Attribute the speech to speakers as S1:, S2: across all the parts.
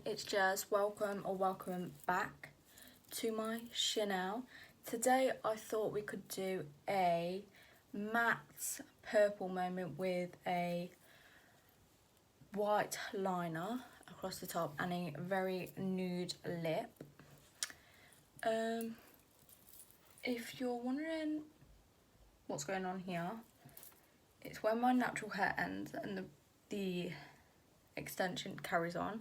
S1: it's Jazz. Welcome back to my channel. Today I thought we could do a matte purple moment with a white liner across the top and a very nude lip. If you're wondering what's going on here, it's where my natural hair ends and the extension carries on,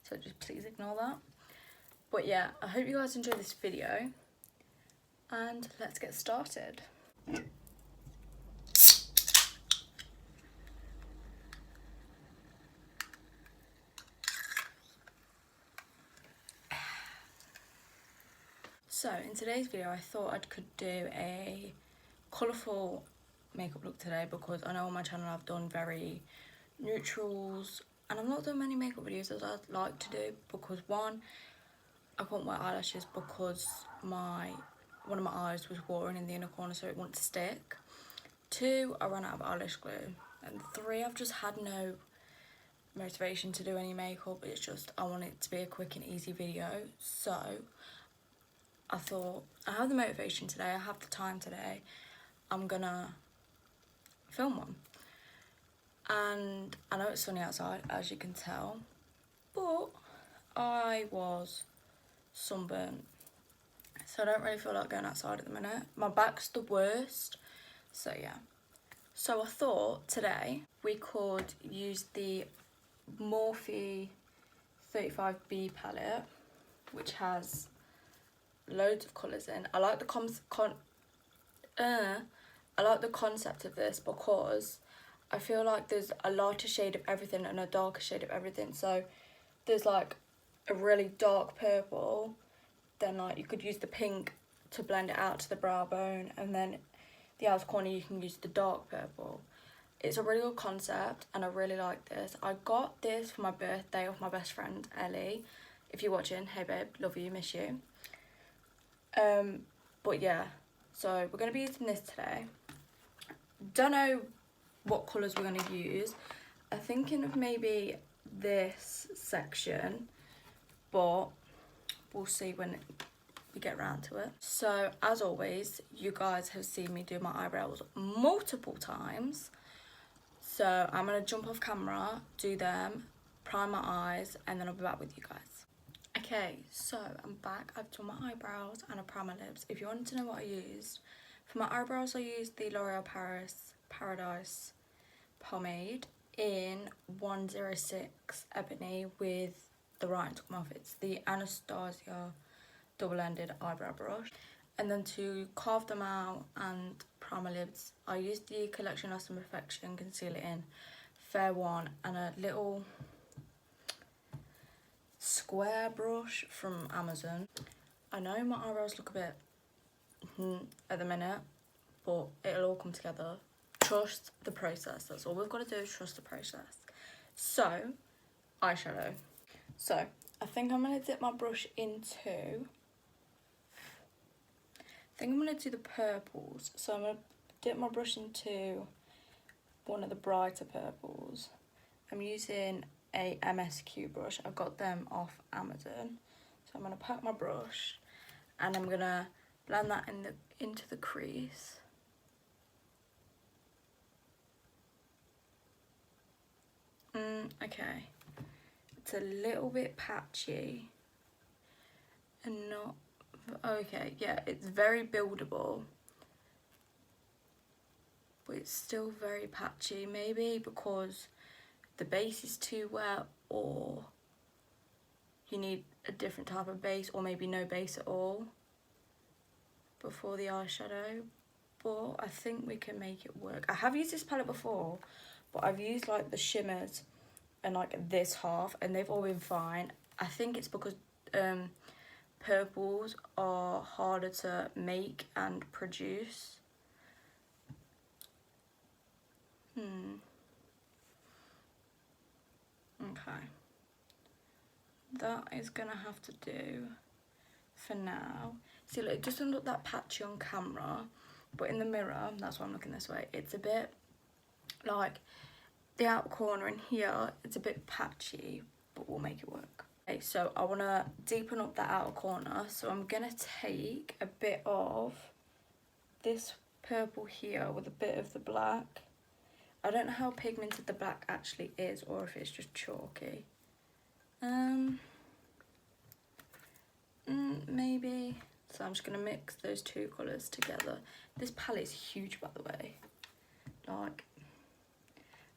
S1: so just please ignore that. But yeah, I hope you guys enjoy this video and let's get started. So in today's video I thought I could do a colourful makeup look today, because I know on my channel I've done very neutrals and I've not done many makeup videos as I'd like to do, because one, I can't wear eyelashes because one of my eyes was watering in the inner corner, so it won't stick. Two, I ran out of eyelash glue. And three, I've just had no motivation to do any makeup. It's just I want it to be a quick and easy video. So I thought, I have the motivation today, I have the time today, I'm gonna film one. And I know it's sunny outside, as you can tell, but I was sunburnt, so I don't really feel like going outside at the minute. My back's the worst, so yeah. So I thought today we could use the Morphe 35B palette, which has loads of colours in. I like the concept of this because I feel like there's a lighter shade of everything and a darker shade of everything. So there's like a really dark purple, then like you could use the pink to blend it out to the brow bone, and then the outer corner you can use the dark purple. It's a really good concept and I really like this. I got this for my birthday off my best friend Ellie. If you're watching, hey babe, love you, miss you. But yeah, so we're going to be using this today. Don't know what colours we're going to use. I'm thinking of maybe this section, but we'll see when we get around to it. So as always, you guys have seen me do my eyebrows multiple times, so I'm going to jump off camera, do them, prime my eyes, and then I'll be back with you guys. Okay, so I'm back. I've done my eyebrows and I primed my lips. If you want to know what I used, for my eyebrows I used the L'Oreal Paradise pomade in 106 Ebony with the writing to come off. It's the Anastasia double-ended eyebrow brush. And then to carve them out and prime my lips, I used the Collection Lost and Perfection Concealer in Fair One and a little square brush from Amazon. I know my eyebrows look a bit at the minute, but it'll all come together. Trust the process. That's all we've got to do, is trust the process. So, eyeshadow. So, I think I'm going to dip my brush into, do the purples. So I'm going to dip my brush into one of the brighter purples. I'm using a MSQ brush. I got them off Amazon. So I'm going to pack my brush and I'm going to blend that into the crease. Okay, it's a little bit patchy and not okay. Yeah, it's very buildable, but it's still very patchy. Maybe because the base is too wet, or you need a different type of base, or maybe no base at all before the eyeshadow. But I think we can make it work. I have used this palette before, but I've used like the shimmers and like this half and they've all been fine. I think it's because purples are harder to make and produce. Okay, that is gonna have to do for now. See, look, it doesn't look that patchy on camera, but in the mirror, that's why I'm looking this way, it's a bit like the outer corner in here, it's a bit patchy, but we'll make it work. Okay, so I want to deepen up that outer corner, so I'm going to take a bit of this purple here with a bit of the black. I don't know how pigmented the black actually is, or if it's just chalky. Maybe. So I'm just going to mix those two colours together. This palette is huge, by the way. Like,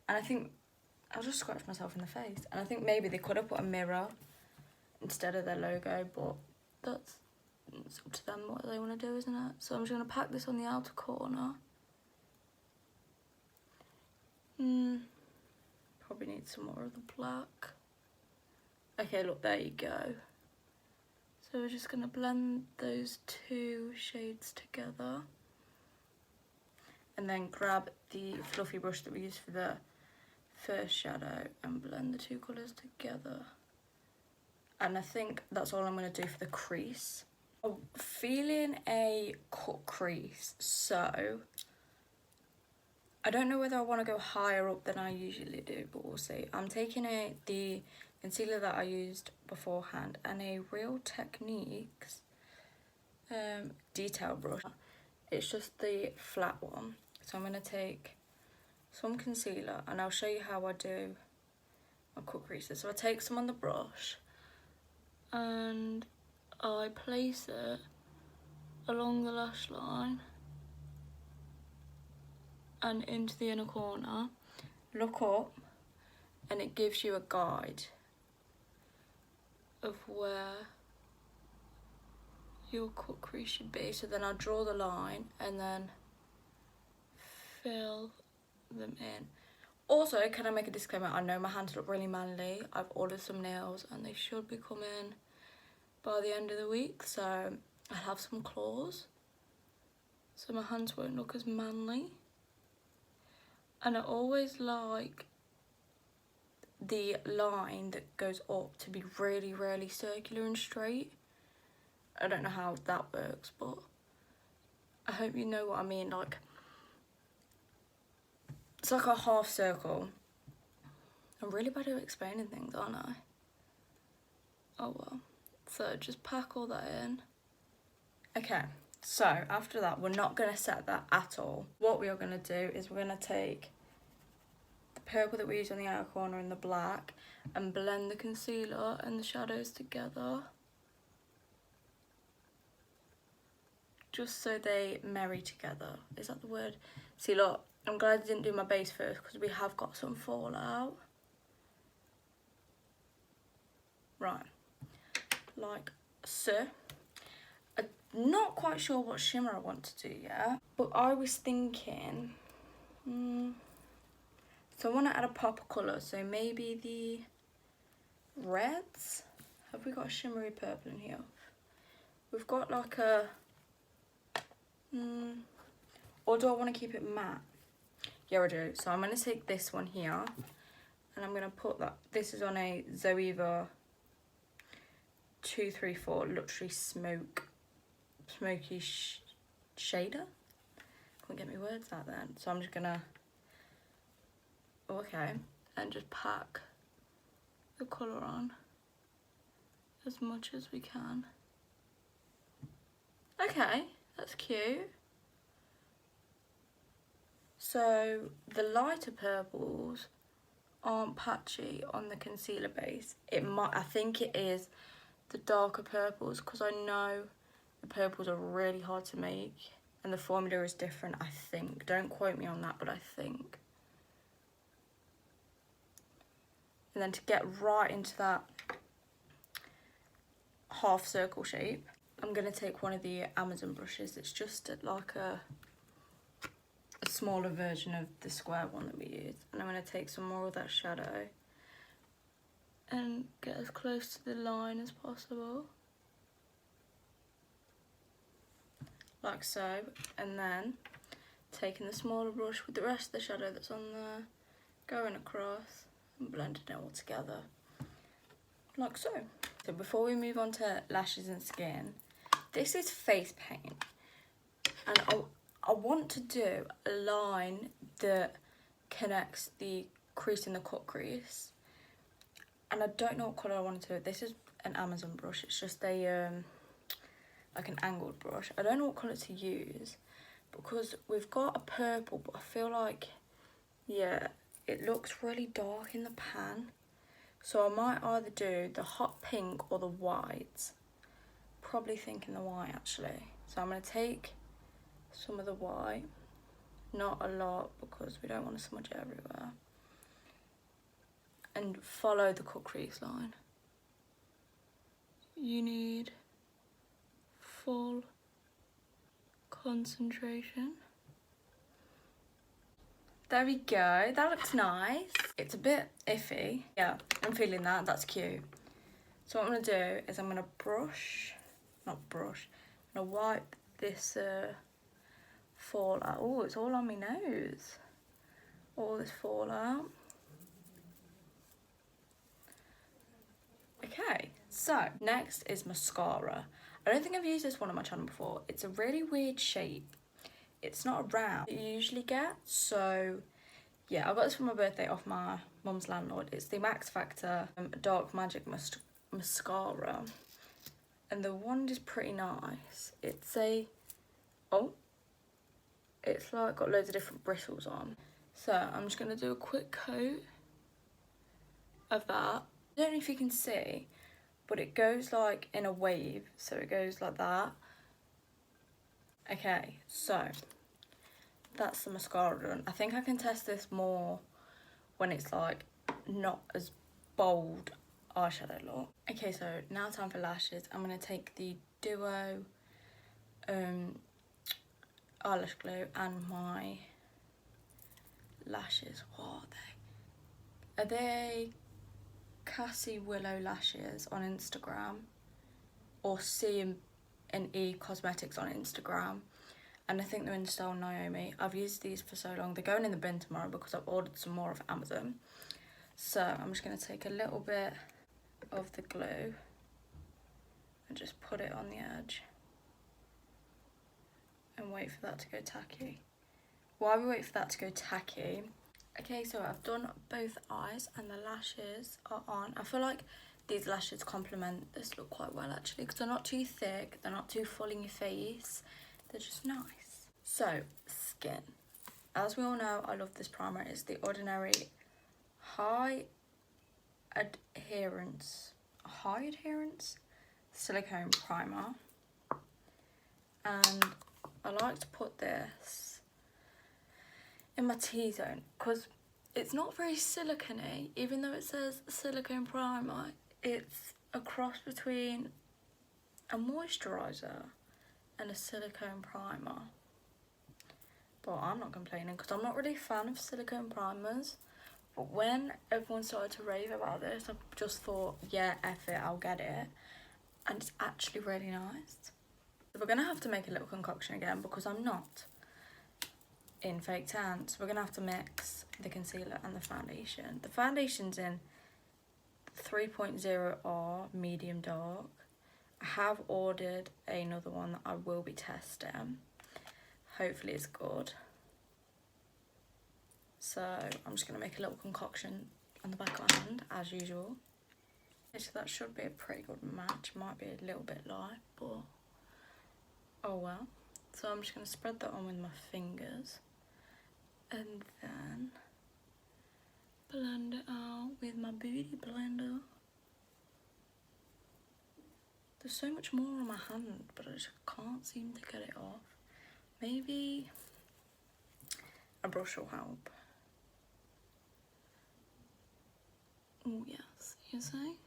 S1: and I think I'll just scratch myself in the face. And I think maybe they could have put a mirror instead of their logo, but it's up to them what they want to do, isn't it? So I'm just going to pack this on the outer corner. Probably need some more of the black. Okay, look, there you go. So we're just going to blend those two shades together. And then grab the fluffy brush that we used for the first shadow and blend the two colours together. And I think that's all I'm going to do for the crease. I'm feeling a cut crease, so I don't know whether I want to go higher up than I usually do, but we'll see. I'm taking the concealer that I used beforehand and a Real Techniques detail brush. It's just the flat one. So I'm going to take some concealer and I'll show you how I do my cut creases. So I take some on the brush and I place it along the lash line and into the inner corner. Look up and it gives you a guide of where your cut crease should be. So then I'll draw the line and then fill them in. Also, can I make a disclaimer? I know my hands look really manly. I've ordered some nails and they should be coming by the end of the week, so I'll have some claws, so my hands won't look as manly. And I always like the line that goes up to be really, really circular and straight. I don't know how that works, but I hope you know what I mean. Like, it's like a half circle. I'm really bad at explaining things, aren't I? Oh well. So just pack all that in. Okay, so after that, we're not going to set that at all. What we are going to do is we're going to take the purple that we used on the outer corner and the black and blend the concealer and the shadows together. Just so they marry together. Is that the word? See, look, I'm glad I didn't do my base first because we have got some fallout. Right. Like so. I'm not quite sure what shimmer I want to do yet, but I was thinking, so I want to add a pop of colour, so maybe the reds. Have we got a shimmery purple in here? We've got like a, or do I want to keep it matte? Yeah, I do. So I'm going to take this one here and I'm going to put that, this is on a Zoeva 234 Luxury Smoky Shader. Can't get my words out then. So I'm just gonna, and just pack the colour on as much as we can. Okay, that's cute. So the lighter purples aren't patchy on the concealer base. I think it is the darker purples, because I know the purples are really hard to make and the formula is different, I think. Don't quote me on that, but I think. And then to get right into that half circle shape, I'm going to take one of the Amazon brushes. It's just like a smaller version of the square one that we use. And I'm going to take some more of that shadow and get as close to the line as possible. Like so. And then taking the smaller brush with the rest of the shadow that's on there, going across and blending it all together. Like so. So before we move on to lashes and skin, this is face paint. And I want to do a line that connects the crease and the cut crease. And I don't know what colour I want to do. This is an Amazon brush. It's just a like an angled brush. I don't know what colour to use because we've got a purple, but I feel like, yeah, it looks really dark in the pan. So I might either do the hot pink or the white. Probably thinking the white actually. So I'm going to take some of the white. Not a lot because we don't want to smudge it everywhere. And follow the cut crease line. You need full concentration. There we go, that looks nice. It's a bit iffy. Yeah, I'm feeling that, that's cute. So what I'm gonna do is I'm gonna I'm gonna wipe this fallout. Oh, it's all on my nose. All this fallout. Okay, so next is mascara. I don't think I've used this one on my channel before. It's a really weird shape. It's not a round that you usually get. So yeah, I got this for my birthday off my mum's landlord. It's the Max Factor Dark Magic Mascara. And the wand is pretty nice. It's it's like got loads of different bristles on. So I'm just gonna do a quick coat of that. I don't know if you can see, but it goes like in a wave, so it goes like that. Okay, so that's the mascara done. I think I can test this more when it's like not as bold eyeshadow look. Okay, so now time for lashes. I'm gonna take the Duo eyelash glue and my lashes. What are they? Are they Cassie Willow lashes on Instagram or C&E Cosmetics on Instagram, and I think they're in style Naomi. I've used these for so long. They're going in the bin tomorrow because I've ordered some more off Amazon. So I'm just going to take a little bit of the glue and just put it on the edge and wait for that to go tacky. While we wait for that to go tacky, okay, so I've done both eyes and the lashes are on. I feel like these lashes complement this look quite well actually because they're not too thick, they're not too full in your face, they're just nice. So, skin. As we all know, I love this primer. It's the Ordinary High Adherence Silicone Primer. And I like to put this in my T-zone because it's not very silicone-y. Even though it says silicone primer, it's a cross between a moisturiser and a silicone primer. But I'm not complaining because I'm not really a fan of silicone primers. But when everyone started to rave about this, I just thought, yeah, F it, I'll get it. And it's actually really nice. So we're going to have to make a little concoction again because I'm not in fake tan. So we're going to have to mix the concealer and the foundation. The foundation's in 3.0R medium dark. I have ordered another one that I will be testing. Hopefully it's good. So I'm just going to make a little concoction on the back of my hand as usual. Okay, so that should be a pretty good match. Might be a little bit light, but oh well. So I'm just going to spread that on with my fingers and then blend it out with my beauty blender. There's so much more on my hand, but I just can't seem to get it off. Maybe a brush will help. Oh yes, you see?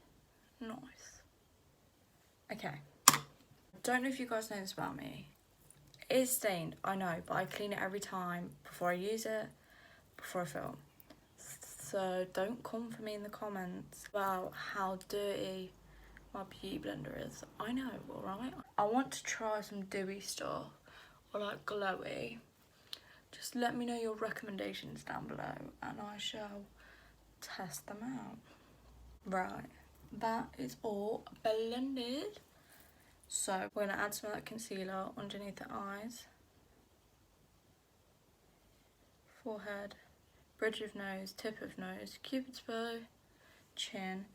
S1: Nice. Okay. Don't know if you guys know this about me. It is stained, I know, but I clean it every time before I use it, before I film. So don't come for me in the comments about how dirty my beauty blender is. I know, alright? I want to try some dewy stuff or like glowy. Just let me know your recommendations down below and I shall test them out. Right, that is all blended. So we're gonna add some of that concealer underneath the eyes, forehead, bridge of nose, tip of nose, cupid's bow, chin,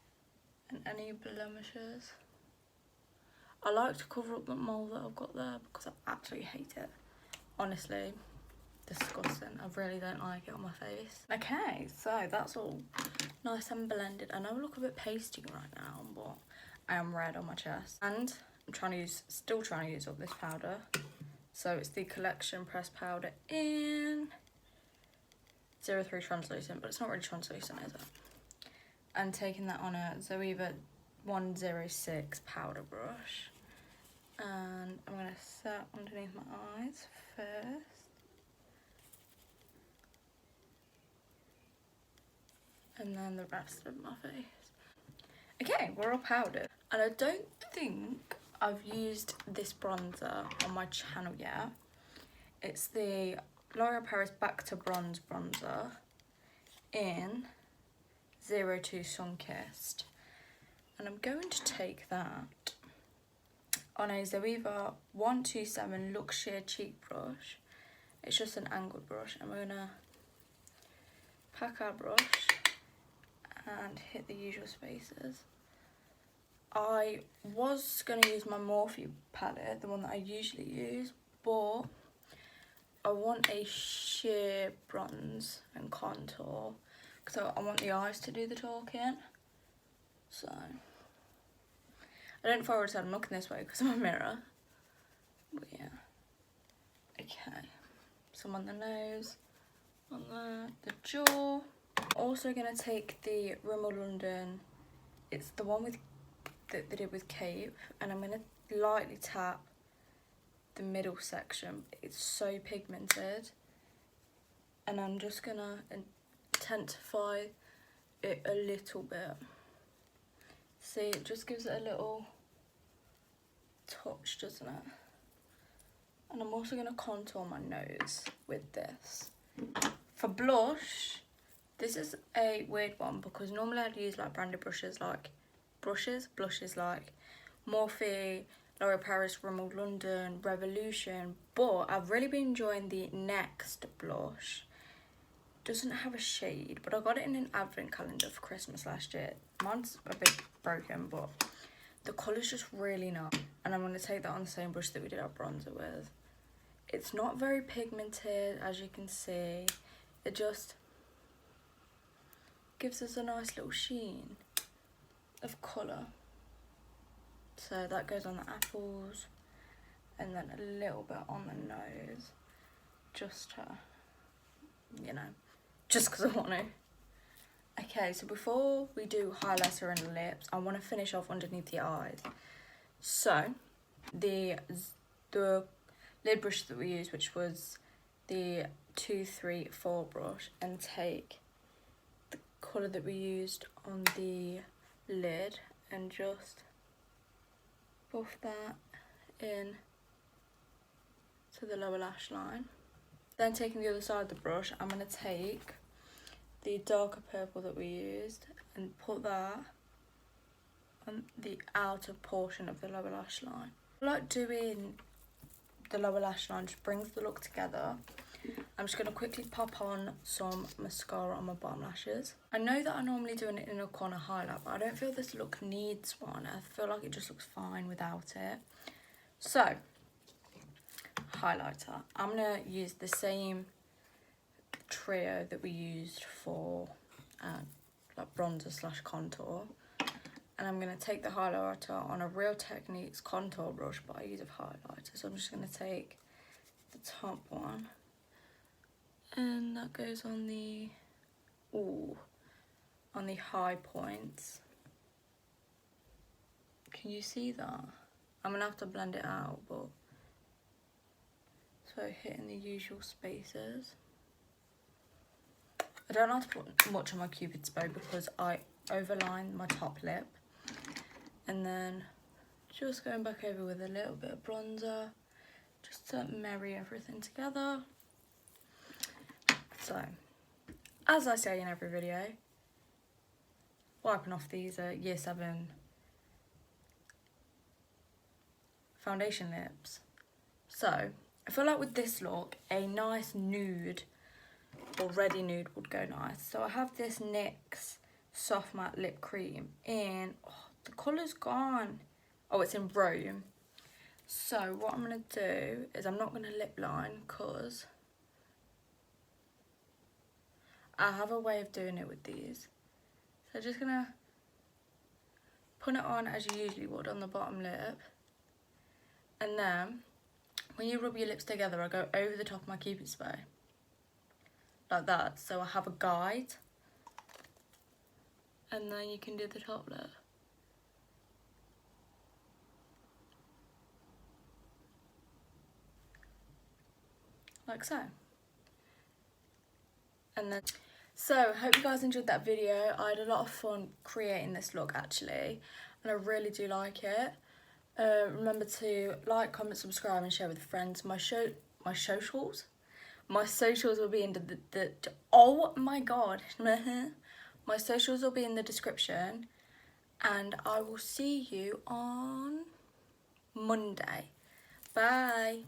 S1: and any blemishes. I like to cover up the mole that I've got there because I absolutely hate it. Honestly, disgusting. I really don't like it on my face. Okay, so that's all nice and blended. I know I look a bit pasty right now, but I am red on my chest. And I'm still trying to use up this powder. So it's the Collection Pressed Powder in 03 translucent, but it's not really translucent, is it? And taking that on a Zoeva 106 powder brush. And I'm going to set underneath my eyes first. And then the rest of my face. Okay, we're all powdered. And I don't think I've used this bronzer on my channel yet. It's the L'Oreal Paris Back to Bronze bronzer in 02 Sunkissed. And I'm going to take that on a Zoeva 127 Luxe Sheer Cheek brush. It's just an angled brush. And we're going to pack our brush and hit the usual spaces. I was going to use my Morphe palette, the one that I usually use, but I want a sheer bronze and contour, so I want the eyes to do the talking. So I don't know if I would have said I'm looking this way because I'm a mirror, but yeah. Okay, some on the nose, on the jaw. Also going to take the Rimmel London, it's the one with that they did with Cape, and I'm going to lightly tap the middle section. It's so pigmented, and I'm just going to intensify it a little bit. See, it just gives it a little touch, doesn't it? And I'm also going to contour my nose with this. For blush, this is a weird one because normally I'd use like branded blushes like Morphe, L'Oreal Paris, Rimmel London, Revolution, but I've really been enjoying the Next blush. Doesn't have a shade, but I got it in an advent calendar for Christmas last year. Mine's a bit broken, but the colour's just really nice. And I'm going to take that on the same brush that we did our bronzer with. It's not very pigmented, as you can see. It just gives us a nice little sheen of colour. So that goes on the apples and then a little bit on the nose, just to, you know, just because I want to. Okay, so before we do highlighter and lips, I want to finish off underneath the eyes. So the lid brush that we used, which was the 234 brush, and take the colour that we used on the lid and just buff that in to the lower lash line. Then taking the other side of the brush, I'm going to take the darker purple that we used and put that on the outer portion of the lower lash line. I like doing the lower lash line, just brings the look together. I'm just going to quickly pop on some mascara on my bottom lashes. I know that I normally do an inner corner highlight, but I don't feel this look needs one. I feel like it just looks fine without it. So, highlighter. I'm going to use the same trio that we used for like bronzer slash contour. And I'm going to take the highlighter on a Real Techniques contour brush, but I use a highlighter. So I'm just going to take the top one. And that goes on the, on the high points. Can you see that? I'm going to have to blend it out, but... So hitting the usual spaces. I don't like to put much on my Cupid's bow because I overline my top lip. And then just going back over with a little bit of bronzer, just to marry everything together. So, as I say in every video, wiping off these Year 7 foundation lips. So, I feel like with this look, a nice nude or ready nude would go nice. So I have this NYX soft matte lip cream in, oh, the colour's gone. Oh, it's in Rome. So what I'm going to do is I'm not going to lip line because I have a way of doing it with these. So just going to put it on as you usually would on the bottom lip. And then when you rub your lips together, I go over the top of my Cupid spray. Like that. So I have a guide. And then you can do the top lip. Like so. And then, so hope you guys enjoyed that video. I had a lot of fun creating this look actually, and I really do like it. Remember to like, comment, subscribe and share with friends. My socials will be in the oh my god my socials will be in the description, and I will see you on Monday. Bye.